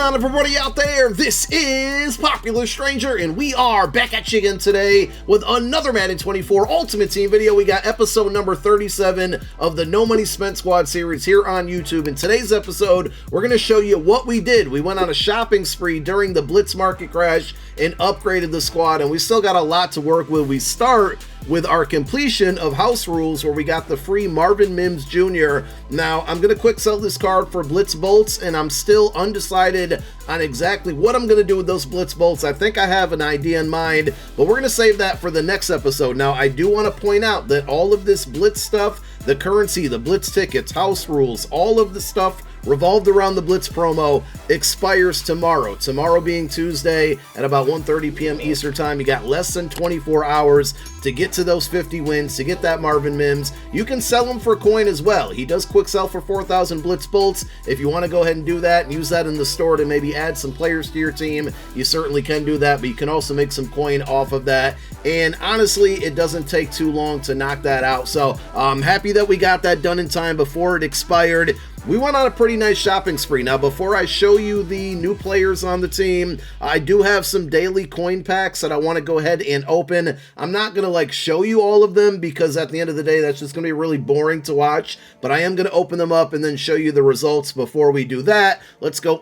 on, everybody out there? This is Popular Stranger, and we are back at you again today with another Madden 24 Ultimate Team video. We got episode number 37 of the No Money Spent Squad series here on YouTube. In today's episode, we're going to show you what we did. We went on a shopping spree during the Blitz market crash and upgraded the squad, and we still got a lot to work with. We start with our completion of House Rules, where we got the free Marvin Mims Jr. Now, I'm going to quick sell this card for Blitz Bolts, and I'm still undecided on exactly what I'm going to do with those Blitz Bolts. I think I have an idea in mind, but we're going to save that for the next episode. Now, I do want to point out that all of this Blitz stuff, the currency, the Blitz tickets, House Rules, all of the stuff revolved around the Blitz promo expires tomorrow. Tomorrow being Tuesday at about 1:30 p.m. Eastern time. You got less than 24 hours to get to those 50 wins, to get that Marvin Mims. You can sell him for coin as well. He does quick sell for 4,000 Blitz Bolts. If you want to go ahead and do that and use that in the store to maybe add some players to your team, you certainly can do that, but you can also make some coin off of that. And honestly, it doesn't take too long to knock that out. So I'm happy that we got that done in time before it expired. We went on a pretty nice shopping spree. Now, before I show you the new players on the team, I do have some daily coin packs that I want to go ahead and open. I'm not going to show you all of them because at the end of the day, that's just going to be really boring to watch, but I am going to open them up and then show you the results. Before we do that,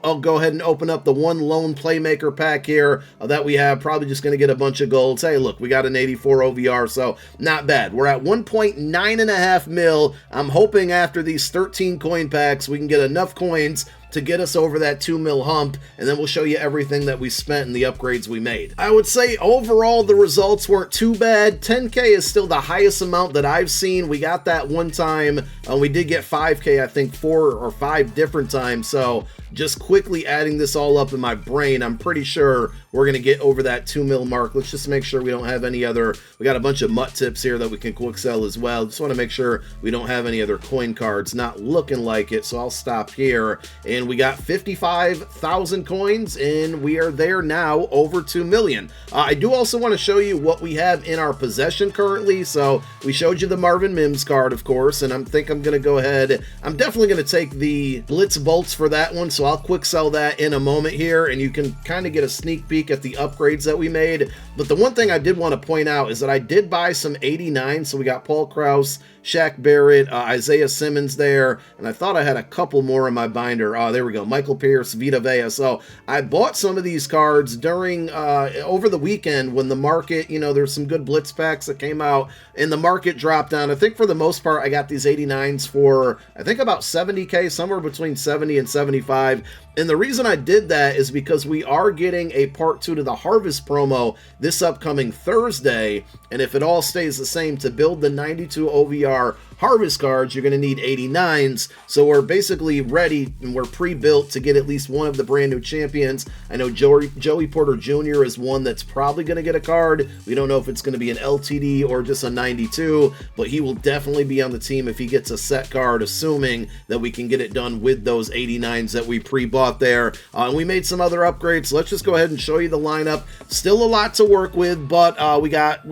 I'll go ahead and open up the one lone playmaker pack here that we have. Probably just going to get a bunch of golds. Hey, look, we got an 84 OVR, so not bad. We're at 1.9.5 mil. I'm hoping after these 13 coin packs, we can get enough coins to get us over that 2 mil hump, and then we'll show you everything that we spent and the upgrades we made. I would say overall the results weren't too bad. 10K is still the highest amount that I've seen. We got that one time. We did get 5K, I think 4 or 5 different times. So just quickly adding this all up in my brain, I'm pretty sure we're going to get over that 2 mil mark. Let's just make sure we don't have any other. We got a bunch of mutt tips here that we can quick sell as well. Just want to make sure we don't have any other coin cards. Not looking like it, so I'll stop here. And we got 55,000 coins, and we are there now, over 2 million. I do also want to show you what we have in our possession currently. So we showed you the Marvin Mims card, of course, and I'm going to go ahead. I'm definitely going to take the Blitz Bolts for that one, so I'll quick sell that in a moment here, and you can kind of get a sneak peek at the upgrades that we made. But the one thing I did want to point out is that I did buy some 89, so we got Paul Krause, Shaq Barrett, Isaiah Simmons there, and I thought I had a couple more in my binder. There we go, Michael Pierce, Vita Vea. So I bought some of these cards during over the weekend when the market, there's some good Blitz packs that came out and the market dropped down. I think for the most part I got these 89s for I think about 70K, somewhere between 70 and 75. And the reason I did that is because we are getting a part 2 to the Harvest promo this upcoming Thursday, and if it all stays the same, to build the 92 OVR Harvest cards, you're going to need 89s. So we're basically ready and we're pre-built to get at least one of the brand new champions. I know Joey Porter Jr. is one that's probably going to get a card. We don't know if it's going to be an LTD or just a 92, but he will definitely be on the team if he gets a set card, assuming that we can get it done with those 89s that we pre-bought there. And we made some other upgrades. So let's just go ahead and show you the lineup. Still a lot to work with, but we got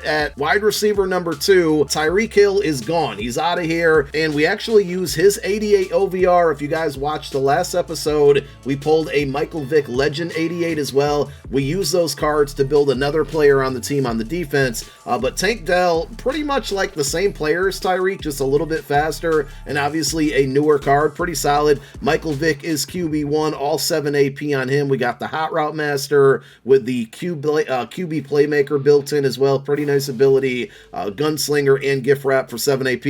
at wide receiver number 2, Tyreek Hill is gone. He's out of here, and we actually use his 88 OVR. If you guys watched the last episode, we pulled a Michael Vick Legend 88 as well. We use those cards to build another player on the team on the defense, but Tank Dell, pretty much like the same player as Tyreek, just a little bit faster, and obviously a newer card, pretty solid. Michael Vick is QB1, all 7 AP on him. We got the Hot Route Master with the QB Playmaker built in as well, pretty nice ability. Gunslinger and Gift Wrap for 7 AP.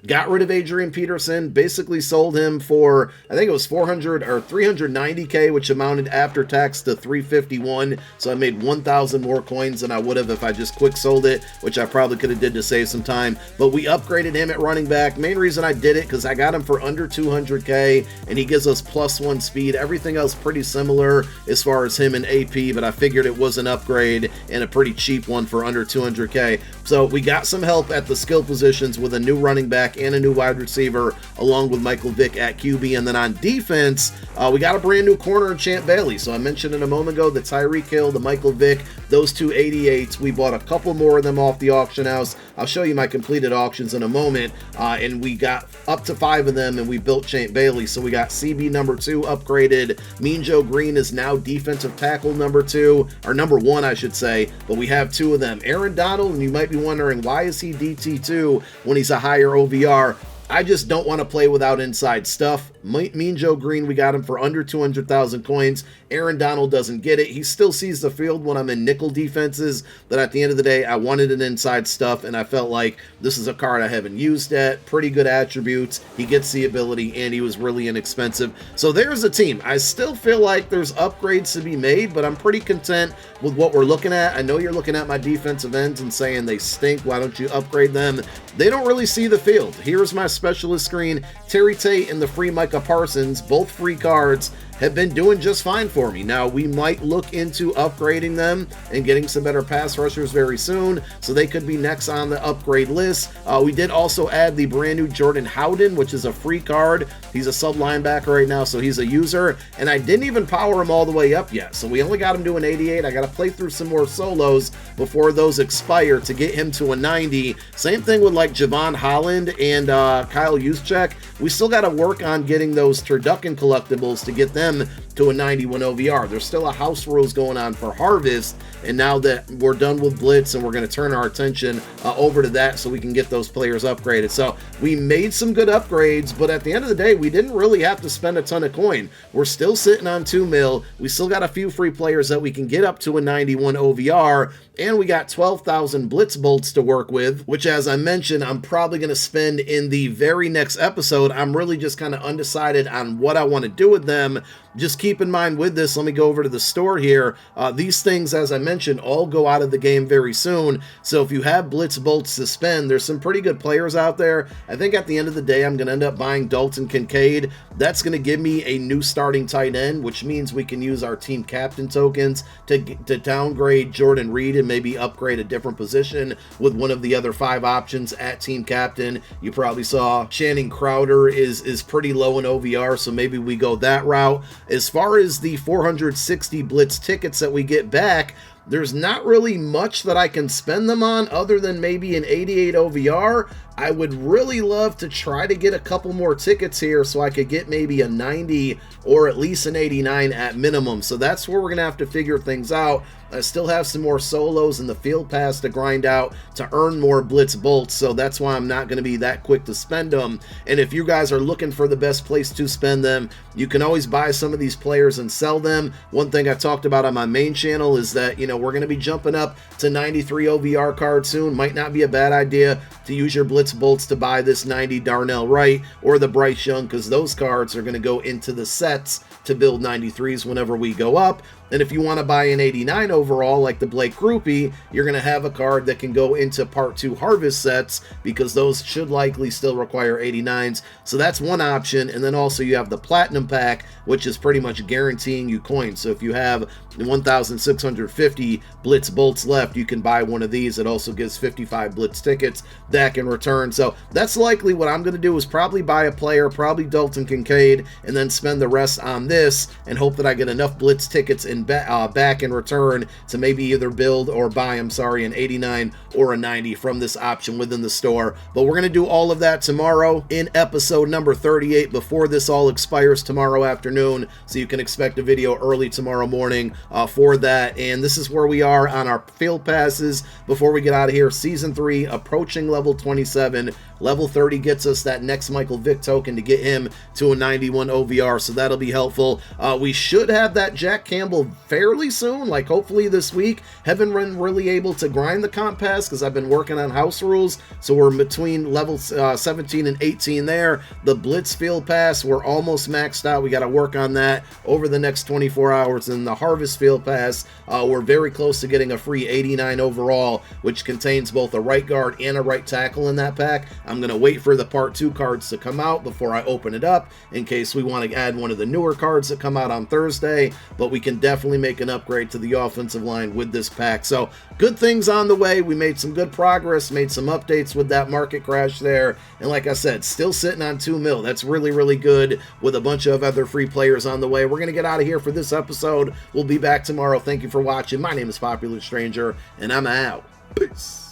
Got rid of Adrian Peterson, basically sold him for, I think it was 400 or 390K, which amounted after tax to 351. So I made 1,000 more coins than I would have if I just quick sold it, which I probably could have did to save some time. But we upgraded him at running back. Main reason I did it because I got him for under 200K, and he gives us +1 speed. Everything else pretty similar as far as him and AP, but I figured it was an upgrade and a pretty cheap one for under 200K. So we got some help at the skill positions with a new running back and a new wide receiver, along with Michael Vick at QB. And then on defense, we got a brand new corner in Champ Bailey. So I mentioned it a moment ago, the Tyreek Hill, the Michael Vick, those two 88s. We bought a couple more of them off the auction house. I'll show you my completed auctions in a moment. And we got up to 5 of them, and we built Champ Bailey. So we got CB number 2 upgraded. Mean Joe Green is now defensive tackle number 2, or number 1, I should say. But we have 2 of them. Aaron Donald, and you might be wondering, why is he DT2 when he's a higher OVR? I just don't want to play without inside stuff. Mean Joe Green, we got him for under 200,000 coins. Aaron Donald doesn't get it. He still sees the field when I'm in nickel defenses, but at the end of the day, I wanted an inside stuff, and I felt like this is a card I haven't used yet. Pretty good attributes. He gets the ability, and he was really inexpensive. So there's a team. I still feel like there's upgrades to be made, but I'm pretty content with what we're looking at. I know you're looking at my defensive ends and saying they stink. Why don't you upgrade them? They don't really see the field. Here's my specialist screen. Terry Tate and the free Micah Parsons, both free cards, have been doing just fine for me. Now, we might look into upgrading them and getting some better pass rushers very soon, so they could be next on the upgrade list. We did also add the brand new Jordan Howden, which is a free card. He's a sub linebacker right now, so he's a user, and I didn't even power him all the way up yet, so we only got him to an 88. I got to play through some more solos before those expire to get him to a 90. Same thing with like Javon Holland and Kyle Juszczyk. We still got to work on getting those turducken collectibles to get them to a 91 OVR. There's still a house rules going on for Harvest, and now that we're done with Blitz and we're going to turn our attention over to that so we can get those players upgraded. So we made some good upgrades, but at the end of the day, we didn't really have to spend a ton of coin. We're still sitting on 2 mil. We still got a few free players that we can get up to a 91 OVR, and we got 12,000 Blitz bolts to work with, which, as I mentioned, I'm probably going to spend in the very next episode. I'm really just kind of undecided on what I want to do with them. Just keep in mind with this, let me go over to the store here. These things, as I mentioned, all go out of the game very soon. So if you have Blitz bolts to spend, there's some pretty good players out there. I think at the end of the day, I'm going to end up buying Dalton Kincaid. That's going to give me a new starting tight end, which means we can use our team captain tokens to downgrade Jordan Reed and maybe upgrade a different position with one of the other 5 options at team captain. You probably saw Channing Crowder is pretty low in OVR, so maybe we go that route. As far as the 460 Blitz tickets that we get back, there's not really much that I can spend them on other than maybe an 88 OVR. I would really love to try to get a couple more tickets here so I could get maybe a 90 or at least an 89 at minimum. So that's where we're going to have to figure things out. I still have some more solos in the field pass to grind out to earn more Blitz bolts, so that's why I'm not going to be that quick to spend them. And if you guys are looking for the best place to spend them, you can always buy some of these players and sell them. One thing I talked about on my main channel is that, you know, we're going to be jumping up to 93 OVR cards soon. Might not be a bad idea to use your Blitz bolts to buy this 90 Darnell Wright or the Bryce Young, because those cards are going to go into the sets to build 93s whenever we go up. And if you want to buy an 89 overall, like the Blake Groupie, you're going to have a card that can go into Part 2 Harvest sets, because those should likely still require 89s. So that's one option. And then also you have the Platinum Pack, which is pretty much guaranteeing you coins. So if you have 1,650 Blitz bolts left, you can buy one of these. It also gives 55 Blitz tickets that can return. So that's likely what I'm going to do, is probably buy a player, probably Dalton Kincaid, and then spend the rest on this and hope that I get enough Blitz tickets in back in return to maybe either build or buy, an 89 or a 90 from this option within the store. But we're going to do all of that tomorrow in episode number 38 before this all expires tomorrow afternoon. So you can expect a video early tomorrow morning for that. And this is where we are on our field passes before we get out of here. Season 3 approaching level 27. Level 30 gets us that next Michael Vick token to get him to a 91 OVR, so that'll be helpful. We should have that Jack Campbell fairly soon, like hopefully this week. Haven't been really able to grind the comp pass because I've been working on house rules, so we're between level 17 and 18 there. The Blitz field pass, we're almost maxed out. We got to work on that over the next 24 hours. And the Harvest field pass, we're very very close to getting a free 89 overall, which contains both a right guard and a right tackle in that pack. I'm going to wait for the Part 2 cards to come out before I open it up, in case we want to add one of the newer cards that come out on Thursday, but we can definitely make an upgrade to the offensive line with this pack. So good things on the way. We made some good progress, made some updates with that market crash there, and like I said, still sitting on 2 mil. That's really, really good with a bunch of other free players on the way. We're going to get out of here for this episode. We'll be back tomorrow. Thank you for watching. My name is Popular Stranger, and I'm out. Peace.